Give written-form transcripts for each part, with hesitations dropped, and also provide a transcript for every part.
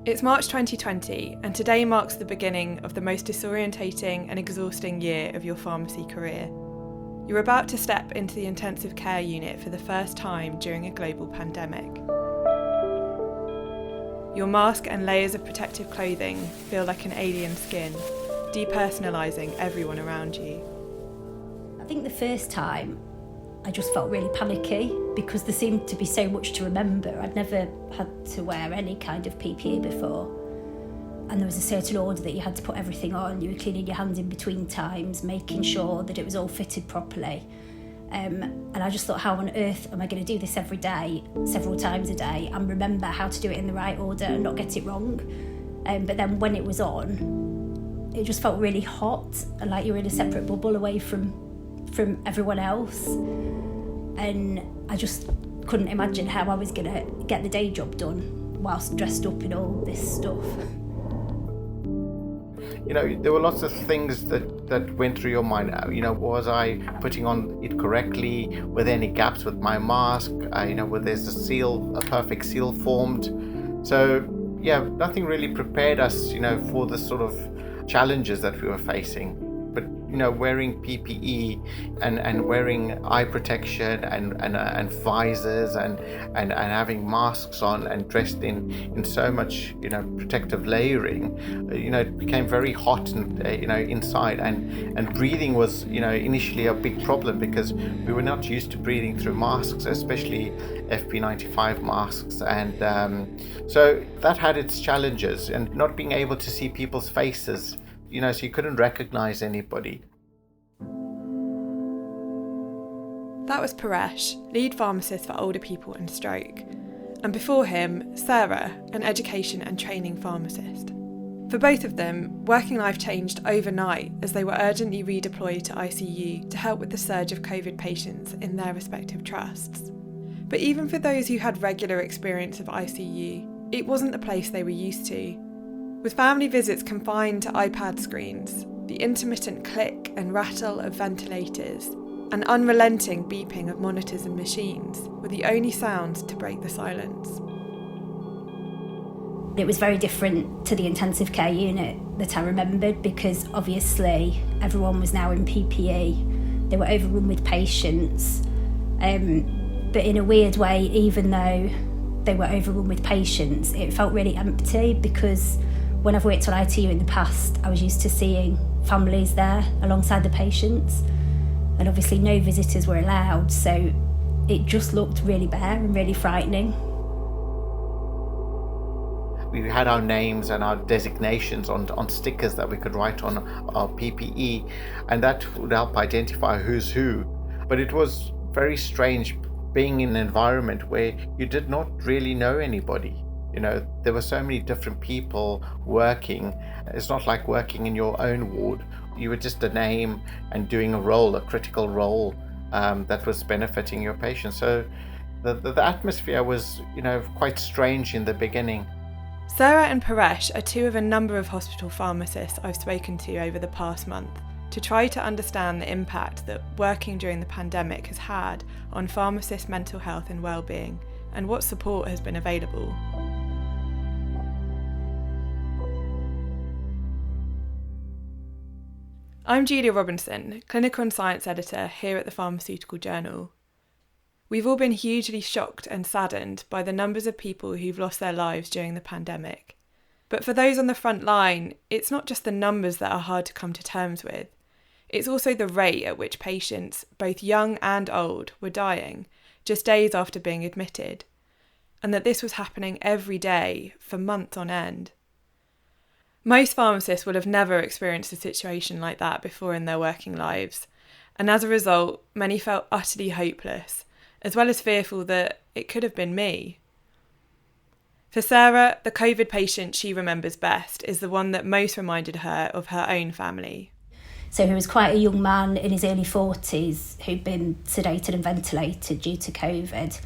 It's March 2020, and today marks the beginning of the most disorientating and exhausting year of your pharmacy career. You're about to step into the intensive care unit for the first time during a global pandemic. Your mask and layers of protective clothing feel like an alien skin, depersonalising everyone around you. I think the first time I just felt really panicky because there seemed to be so much to remember. I'd never had to wear any kind of PPE before. And there was a certain order that you had to put everything on. You were cleaning your hands in between times, making sure that it was all fitted properly. And I just thought, how on earth am I going to do this every day, several times a day, and remember how to do it in the right order and not get it wrong? But then when it was on, it just felt really hot and like you were in a separate bubble away from everyone else. And I just couldn't imagine how I was going to get the day job done whilst dressed up in all this stuff. You know, there were lots of things that went through your mind. You know, was I putting on it correctly? Were there any gaps with my mask? Where there's a perfect seal formed? So, yeah, nothing really prepared us, for the sort of challenges that we were facing. But, wearing PPE and wearing eye protection and visors and having masks on and dressed in so much, protective layering, it became very hot and, inside and breathing was, initially a big problem because we were not used to breathing through masks, especially FP95 masks. And so that had its challenges, and not being able to see people's faces, so you couldn't recognize anybody. That was Paresh, lead pharmacist for older people and stroke. And before him, Sarah, an education and training pharmacist. For both of them, working life changed overnight as they were urgently redeployed to ICU to help with the surge of COVID patients in their respective trusts. But even for those who had regular experience of ICU, it wasn't the place they were used to. With family visits confined to iPad screens, the intermittent click and rattle of ventilators, and unrelenting beeping of monitors and machines were the only sounds to break the silence. It was very different to the intensive care unit that I remembered because obviously everyone was now in PPE. They were overrun with patients. But in a weird way, even though they were overrun with patients, it felt really empty because when I've worked on ITU in the past, I was used to seeing families there alongside the patients. And obviously no visitors were allowed, so it just looked really bare and really frightening. We had our names and our designations on stickers that we could write on our PPE, and that would help identify who's who. But it was very strange being in an environment where you did not really know anybody. There were so many different people working. It's not like working in your own ward. You were just a name and doing a critical role that was benefiting your patients. So the atmosphere was, quite strange in the beginning. Sarah and Paresh are two of a number of hospital pharmacists I've spoken to over the past month to try to understand the impact that working during the pandemic has had on pharmacists' mental health and wellbeing, and what support has been available. I'm Julia Robinson, Clinical and Science Editor here at the Pharmaceutical Journal. We've all been hugely shocked and saddened by the numbers of people who've lost their lives during the pandemic. But for those on the front line, it's not just the numbers that are hard to come to terms with. It's also the rate at which patients, both young and old, were dying, just days after being admitted, and that this was happening every day for months on end. Most pharmacists will have never experienced a situation like that before in their working lives, and as a result, many felt utterly hopeless, as well as fearful that it could have been me. For Sarah, the COVID patient she remembers best is the one that most reminded her of her own family. So he was quite a young man in his early 40s who'd been sedated and ventilated due to COVID.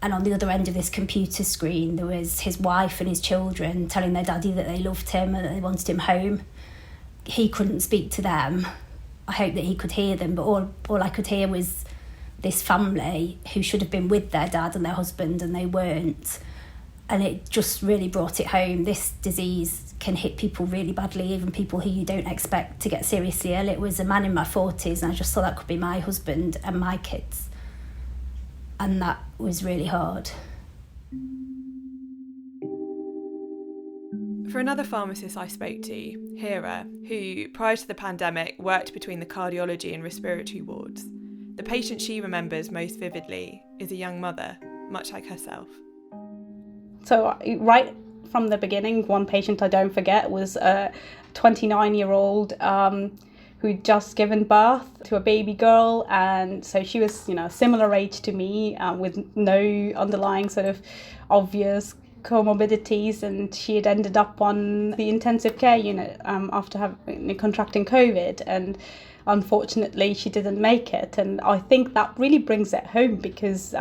And on the other end of this computer screen, there was his wife and his children telling their daddy that they loved him and that they wanted him home. He couldn't speak to them. I hope that he could hear them, but all I could hear was this family who should have been with their dad and their husband, and they weren't. And it just really brought it home. This disease can hit people really badly, even people who you don't expect to get seriously ill. It was a man in my 40s, and I just thought that could be my husband and my kids. And that was really hard. For another pharmacist I spoke to, Hera, who prior to the pandemic worked between the cardiology and respiratory wards, the patient she remembers most vividly is a young mother, much like herself. So right from the beginning, one patient I don't forget was a 29-year-old who'd just given birth to a baby girl, and so she was, similar age to me, with no underlying sort of obvious comorbidities, and she had ended up on the intensive care unit after contracting COVID, and unfortunately she didn't make it. And I think that really brings it home, because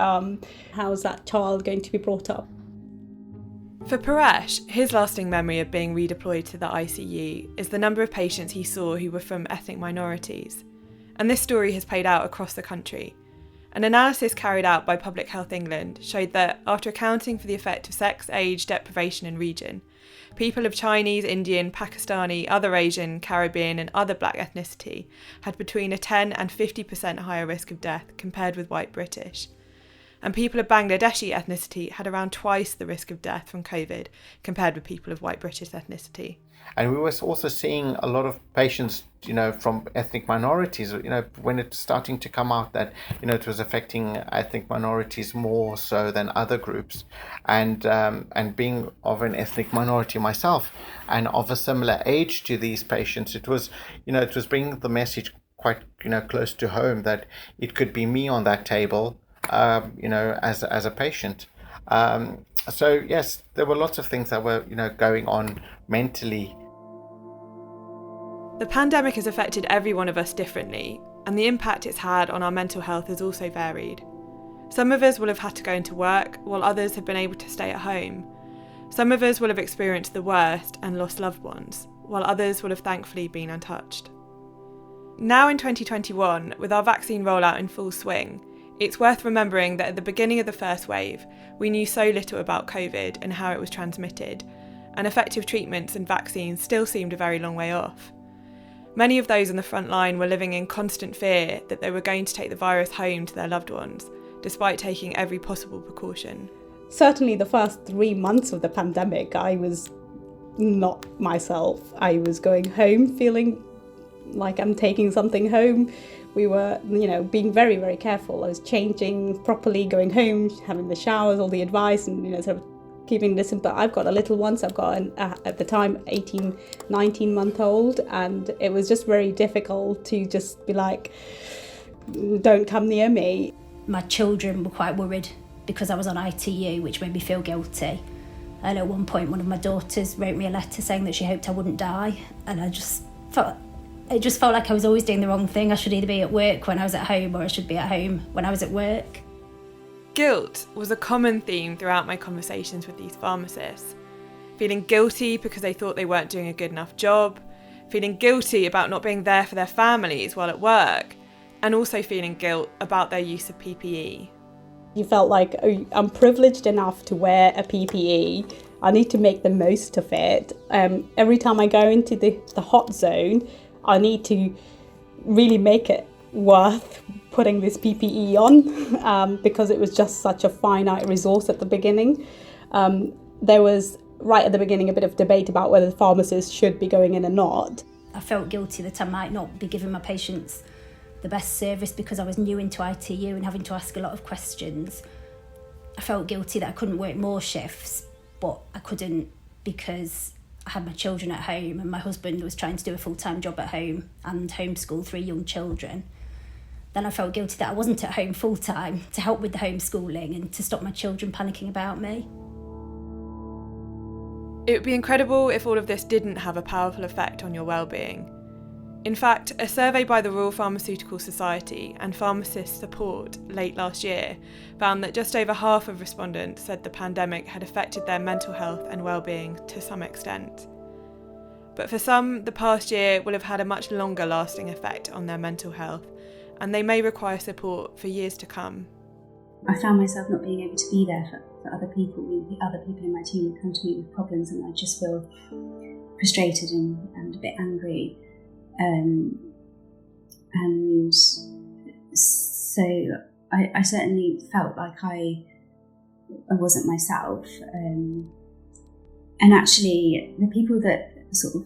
how's that child going to be brought up? For Paresh, his lasting memory of being redeployed to the ICU is the number of patients he saw who were from ethnic minorities. And this story has played out across the country. An analysis carried out by Public Health England showed that, after accounting for the effect of sex, age, deprivation and region, people of Chinese, Indian, Pakistani, other Asian, Caribbean and other black ethnicity had between a 10 and 50% higher risk of death compared with white British. And people of Bangladeshi ethnicity had around twice the risk of death from COVID compared with people of white British ethnicity. And we were also seeing a lot of patients, from ethnic minorities, when it's starting to come out that, it was affecting ethnic minorities more so than other groups. And being of an ethnic minority myself and of a similar age to these patients, it was bringing the message quite, close to home that it could be me on that table, as a patient. So yes, there were lots of things that were, going on mentally. The pandemic has affected every one of us differently, and the impact it's had on our mental health has also varied. Some of us will have had to go into work, while others have been able to stay at home. Some of us will have experienced the worst and lost loved ones, while others will have thankfully been untouched. Now in 2021, with our vaccine rollout in full swing, it's worth remembering that at the beginning of the first wave, we knew so little about COVID and how it was transmitted, and effective treatments and vaccines still seemed a very long way off. Many of those on the front line were living in constant fear that they were going to take the virus home to their loved ones, despite taking every possible precaution. Certainly the first 3 months of the pandemic, I was not myself. I was going home feeling like I'm taking something home. We were, being very, very careful. I was changing properly, going home, having the showers, all the advice, and, sort of keeping this. But I've got a little one, so I've got at the time, 18, 19-month-old, and it was just very difficult to just be like, don't come near me. My children were quite worried because I was on ITU, which made me feel guilty. And at one point, one of my daughters wrote me a letter saying that she hoped I wouldn't die, and it just felt like I was always doing the wrong thing. I should either be at work when I was at home, or I should be at home when I was at work. Guilt was a common theme throughout my conversations with these pharmacists. Feeling guilty because they thought they weren't doing a good enough job, feeling guilty about not being there for their families while at work, and also feeling guilt about their use of PPE. You felt like, I'm privileged enough to wear a PPE. I need to make the most of it. Every time I go into the hot zone, I need to really make it worth putting this PPE on, because it was just such a finite resource at the beginning. There was, right at the beginning, a bit of debate about whether the pharmacists should be going in or not. I felt guilty that I might not be giving my patients the best service because I was new into ITU and having to ask a lot of questions. I felt guilty that I couldn't work more shifts, but I couldn't because I had my children at home and my husband was trying to do a full-time job at home and homeschool 3 young children. Then I felt guilty that I wasn't at home full-time to help with the homeschooling and to stop my children panicking about me. It would be incredible if all of this didn't have a powerful effect on your well-being. In fact, a survey by the Royal Pharmaceutical Society and Pharmacist Support late last year found that just over half of respondents said the pandemic had affected their mental health and well-being to some extent. But for some, the past year will have had a much longer lasting effect on their mental health, and they may require support for years to come. I found myself not being able to be there for other people. Other people in my team would come to me with problems, and I'd just feel frustrated and a bit angry. And so I certainly felt like I wasn't myself. And actually, the people that sort of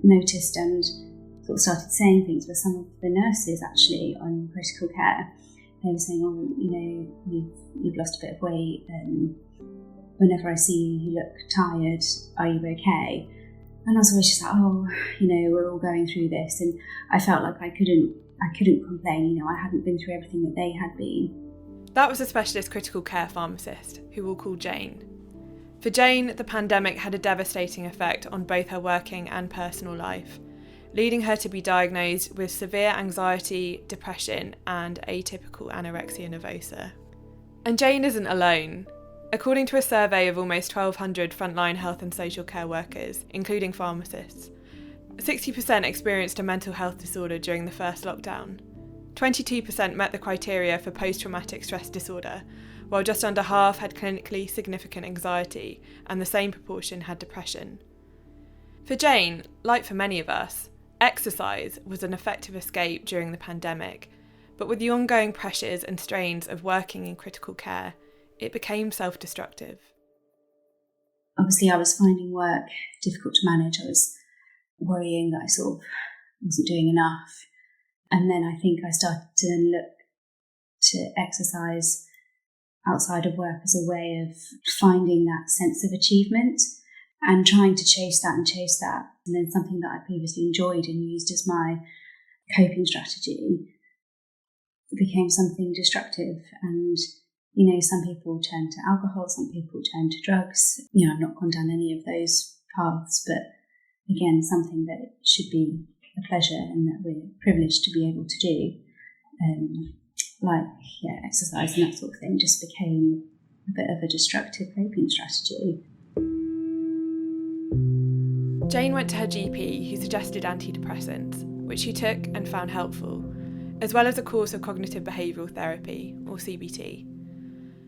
noticed and sort of started saying things were some of the nurses actually on critical care. They were saying, "Oh, you know, you've lost a bit of weight. Whenever I see you, you look tired. Are you okay?" And I was always just like, "Oh, you know, we're all going through this." And I felt like I couldn't complain. You know, I hadn't been through everything that they had been. That was a specialist critical care pharmacist, who we'll call Jane. For Jane, the pandemic had a devastating effect on both her working and personal life, leading her to be diagnosed with severe anxiety, depression, and atypical anorexia nervosa. And Jane isn't alone. According to a survey of almost 1,200 frontline health and social care workers, including pharmacists, 60% experienced a mental health disorder during the first lockdown. 22% met the criteria for post-traumatic stress disorder, while just under half had clinically significant anxiety, and the same proportion had depression. For Jane, like for many of us, exercise was an effective escape during the pandemic, but with the ongoing pressures and strains of working in critical care, it became self-destructive. Obviously, I was finding work difficult to manage. I was worrying that I sort of wasn't doing enough. And then I think I started to then look to exercise outside of work as a way of finding that sense of achievement and trying to chase that. And then something that I previously enjoyed and used as my coping strategy became something destructive. And, you know, some people turn to alcohol, some people turn to drugs. You know, I've not gone down any of those paths, but again, something that should be a pleasure and that we're privileged to be able to do. Exercise and that sort of thing just became a bit of a destructive coping strategy. Jane went to her GP, who suggested antidepressants, which she took and found helpful, as well as a course of cognitive behavioural therapy, or CBT.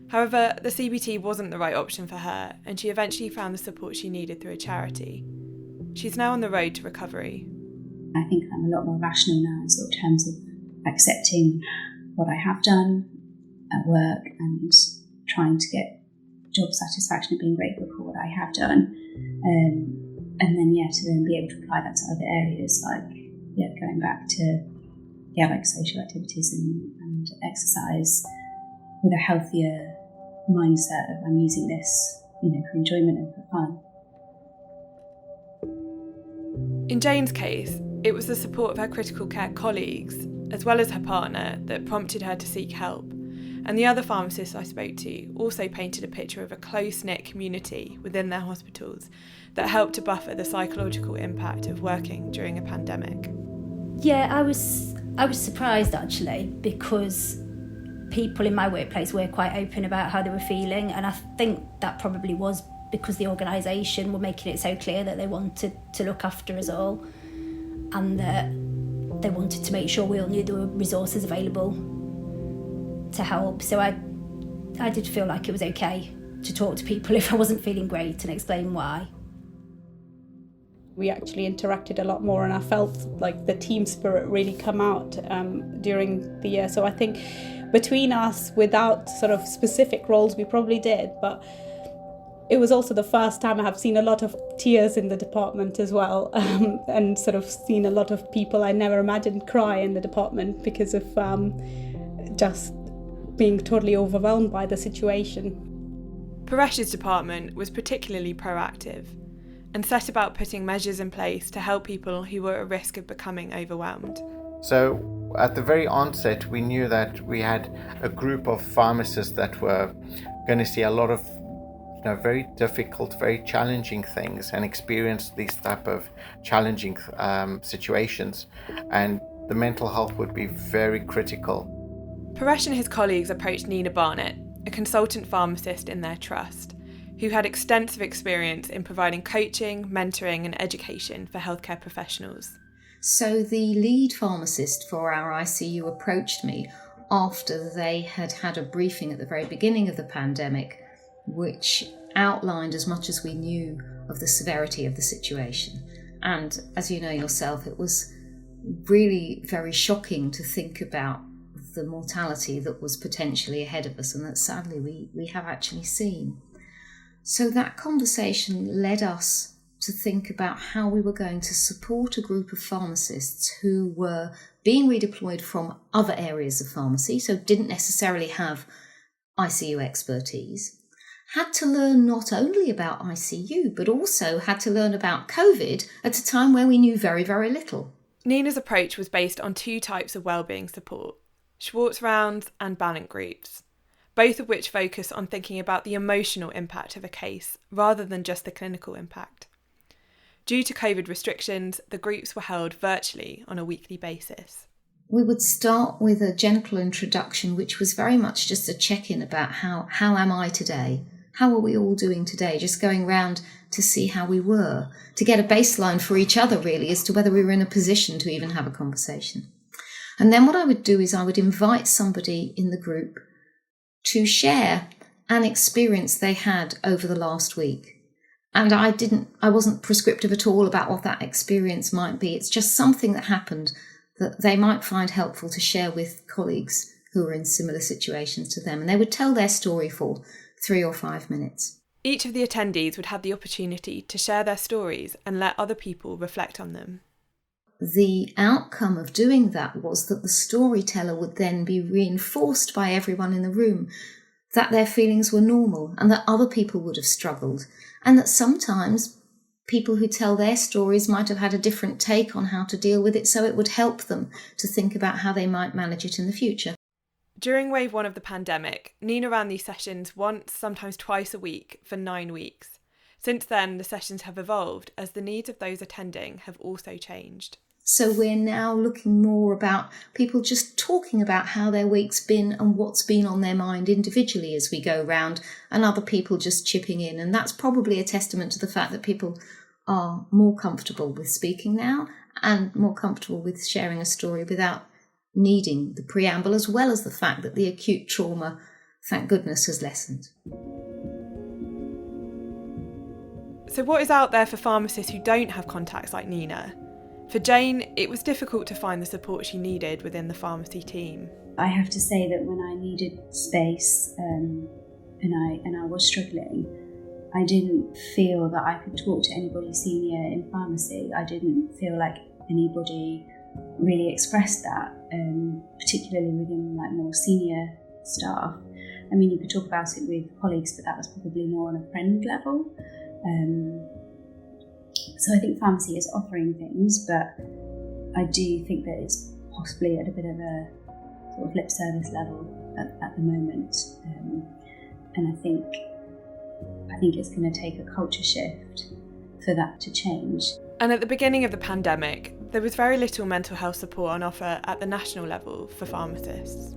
However, the CBT wasn't the right option for her, and she eventually found the support she needed through a charity. She's now on the road to recovery. I think I'm a lot more rational now in sort of terms of accepting what I have done at work and trying to get job satisfaction and being grateful for what I have done. And then, to then be able to apply that to other areas, like, going back to, like social activities and exercise with a healthier mindset of I'm using this, for enjoyment and for fun. In Jane's case, it was the support of her critical care colleagues, as well as her partner, that prompted her to seek help. And the other pharmacists I spoke to also painted a picture of a close-knit community within their hospitals that helped to buffer the psychological impact of working during a pandemic. Yeah, I was surprised actually, because people in my workplace were quite open about how they were feeling, and I think that probably was because the organisation were making it so clear that they wanted to look after us all, and that they wanted to make sure we all knew there were resources available to help. So I did feel like it was okay to talk to people if I wasn't feeling great and explain why. We actually interacted a lot more, and I felt like the team spirit really come out during the year. So I think between us, without sort of specific roles, we probably did, but it was also the first time I have seen a lot of tears in the department as well, and sort of seen a lot of people I never imagined cry in the department because of just being totally overwhelmed by the situation. Paresh's department was particularly proactive and set about putting measures in place to help people who were at risk of becoming overwhelmed. So at the very onset, we knew that we had a group of pharmacists that were going to see a lot of very difficult, very challenging things and experience these type of challenging situations, and the mental health would be very critical. Paresh and his colleagues approached Nina Barnett, a consultant pharmacist in their trust, who had extensive experience in providing coaching, mentoring and education for healthcare professionals. So the lead pharmacist for our ICU approached me after they had had a briefing at the very beginning of the pandemic, which outlined as much as we knew of the severity of the situation. And as you know yourself, it was really very shocking to think about the mortality that was potentially ahead of us and that sadly we have actually seen. So that conversation led us to think about how we were going to support a group of pharmacists who were being redeployed from other areas of pharmacy, so didn't necessarily have ICU expertise, had to learn not only about ICU, but also had to learn about COVID at a time where we knew very, very little. Nina's approach was based on two types of wellbeing support, Schwartz rounds and Ballant groups, both of which focus on thinking about the emotional impact of a case rather than just the clinical impact. Due to COVID restrictions, the groups were held virtually on a weekly basis. We would start with a gentle introduction, which was very much just a check-in about how am I today? How are we all doing today? Just going round to see how we were, to get a baseline for each other really as to whether we were in a position to even have a conversation. And then what I would do is I would invite somebody in the group to share an experience they had over the last week. And I wasn't prescriptive at all about what that experience might be. It's just something that happened that they might find helpful to share with colleagues who are in similar situations to them. And they would tell their story for 3 or 5 minutes. Each of the attendees would have the opportunity to share their stories and let other people reflect on them. The outcome of doing that was that the storyteller would then be reinforced by everyone in the room that their feelings were normal and that other people would have struggled, and that sometimes people who tell their stories might have had a different take on how to deal with it, so it would help them to think about how they might manage it in the future. During wave 1 of the pandemic, Nina ran these sessions once, sometimes twice a week for 9 weeks. Since then, the sessions have evolved as the needs of those attending have also changed. So we're now looking more about people just talking about how their week's been and what's been on their mind individually as we go round, and other people just chipping in. And that's probably a testament to the fact that people are more comfortable with speaking now and more comfortable with sharing a story without needing the preamble, as well as the fact that the acute trauma, thank goodness, has lessened. So what is out there for pharmacists who don't have contacts like Nina? For Jane, it was difficult to find the support she needed within the pharmacy team. I have to say that when I needed space and I was struggling, I didn't feel that I could talk to anybody senior in pharmacy. I didn't feel like anybody really expressed that, particularly within like more senior staff. I mean, you could talk about it with colleagues, but that was probably more on a friend level. So I think pharmacy is offering things, but I do think that it's possibly at a bit of a sort of lip service level at the moment. And I think it's going to take a culture shift for that to change. And at the beginning of the pandemic, there was very little mental health support on offer at the national level for pharmacists.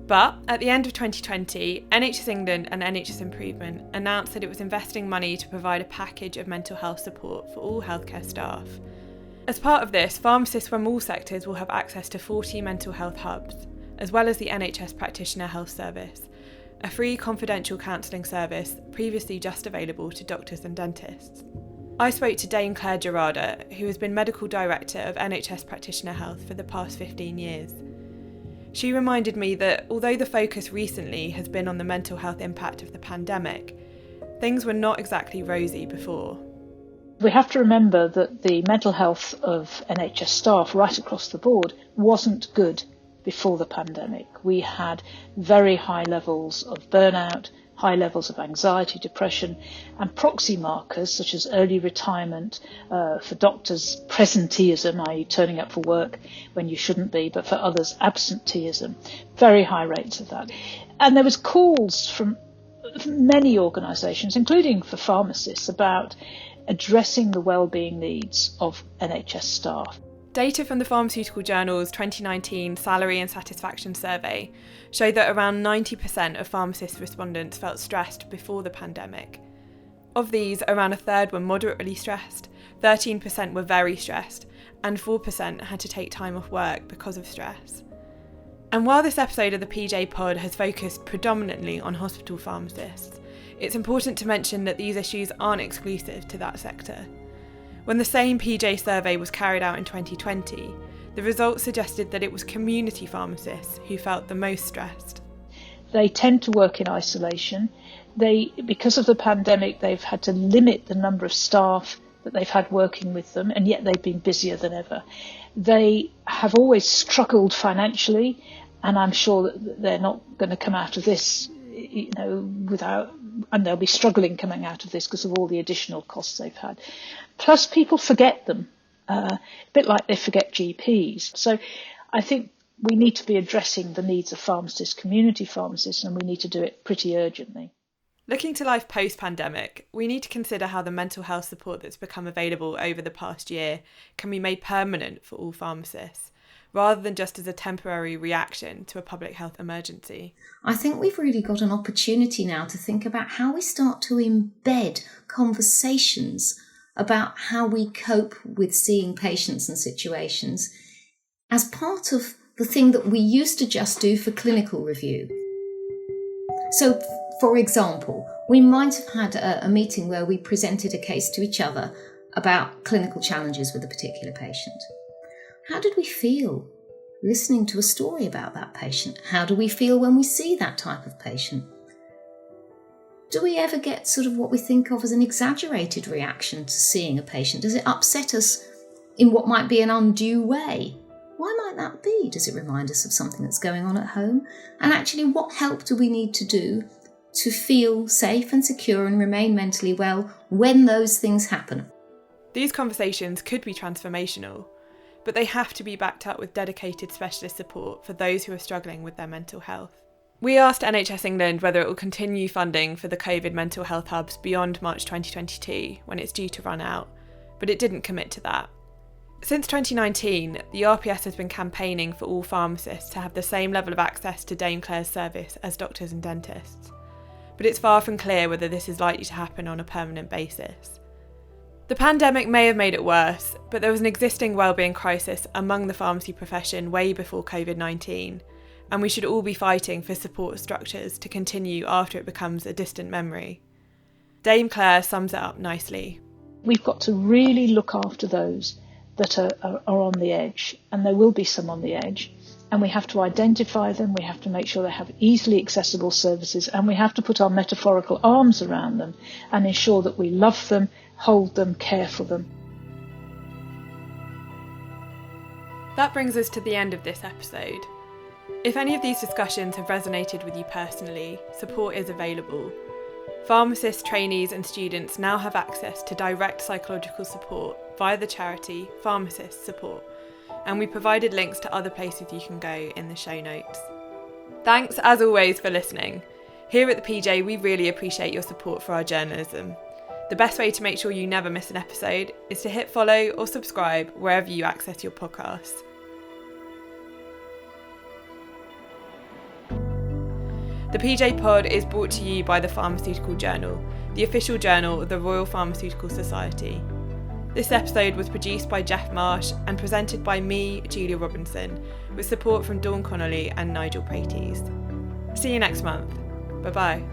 But at the end of 2020, NHS England and NHS Improvement announced that it was investing money to provide a package of mental health support for all healthcare staff. As part of this, pharmacists from all sectors will have access to 40 mental health hubs, as well as the NHS Practitioner Health Service, a free confidential counselling service previously just available to doctors and dentists. I spoke to Dame Clare Gerada, who has been Medical Director of NHS Practitioner Health for the past 15 years. She reminded me that although the focus recently has been on the mental health impact of the pandemic, things were not exactly rosy before. We have to remember that the mental health of NHS staff right across the board wasn't good before the pandemic. We had very high levels of burnout, high levels of anxiety, depression, and proxy markers such as early retirement, for doctors, presenteeism, i.e. turning up for work when you shouldn't be, but for others, absenteeism, very high rates of that. And there was calls from many organisations, including for pharmacists, about addressing the wellbeing needs of NHS staff. Data from the Pharmaceutical Journal's 2019 Salary and Satisfaction Survey showed that around 90% of pharmacist respondents felt stressed before the pandemic. Of these, around a third were moderately stressed, 13% were very stressed, and 4% had to take time off work because of stress. And while this episode of the PJ Pod has focused predominantly on hospital pharmacists, it's important to mention that these issues aren't exclusive to that sector. When the same PJ survey was carried out in 2020, the results suggested that it was community pharmacists who felt the most stressed. They tend to work in isolation. Because of the pandemic, they've had to limit the number of staff that they've had working with them, and yet they've been busier than ever. They have always struggled financially, and I'm sure that they're not going to come out of this, and they'll be struggling coming out of this because of all the additional costs they've had. Plus, people forget them, a bit like they forget GPs. So I think we need to be addressing the needs of pharmacists, community pharmacists, and we need to do it pretty urgently. Looking to life post-pandemic, we need to consider how the mental health support that's become available over the past year can be made permanent for all pharmacists, rather than just as a temporary reaction to a public health emergency. I think we've really got an opportunity now to think about how we start to embed conversations about how we cope with seeing patients and situations as part of the thing that we used to just do for clinical review. So, for example, we might have had a meeting where we presented a case to each other about clinical challenges with a particular patient. How did we feel listening to a story about that patient? How do we feel when we see that type of patient? Do we ever get sort of what we think of as an exaggerated reaction to seeing a patient? Does it upset us in what might be an undue way? Why might that be? Does it remind us of something that's going on at home? And actually, what help do we need to do to feel safe and secure and remain mentally well when those things happen? These conversations could be transformational, but they have to be backed up with dedicated specialist support for those who are struggling with their mental health. We asked NHS England whether it will continue funding for the COVID mental health hubs beyond March 2022, when it's due to run out, but it didn't commit to that. Since 2019, the RPS has been campaigning for all pharmacists to have the same level of access to Dame Clare's service as doctors and dentists, but it's far from clear whether this is likely to happen on a permanent basis. The pandemic may have made it worse, but there was an existing wellbeing crisis among the pharmacy profession way before COVID-19, and we should all be fighting for support structures to continue after it becomes a distant memory. Dame Clare sums it up nicely. We've got to really look after those that are on the edge, and there will be some on the edge, and we have to identify them, we have to make sure they have easily accessible services, and we have to put our metaphorical arms around them and ensure that we love them, hold them, care for them. That brings us to the end of this episode. If any of these discussions have resonated with you personally, support is available. Pharmacists, trainees and students now have access to direct psychological support via the charity Pharmacist Support, and we provided links to other places you can go in the show notes. Thanks as always for listening. Here at the PJ, we really appreciate your support for our journalism. The best way to make sure you never miss an episode is to hit follow or subscribe wherever you access your podcasts. The PJ Pod is brought to you by the Pharmaceutical Journal, the official journal of the Royal Pharmaceutical Society. This episode was produced by Jeff Marsh and presented by me, Julia Robinson, with support from Dawn Connolly and Nigel Praties. See you next month. Bye-bye.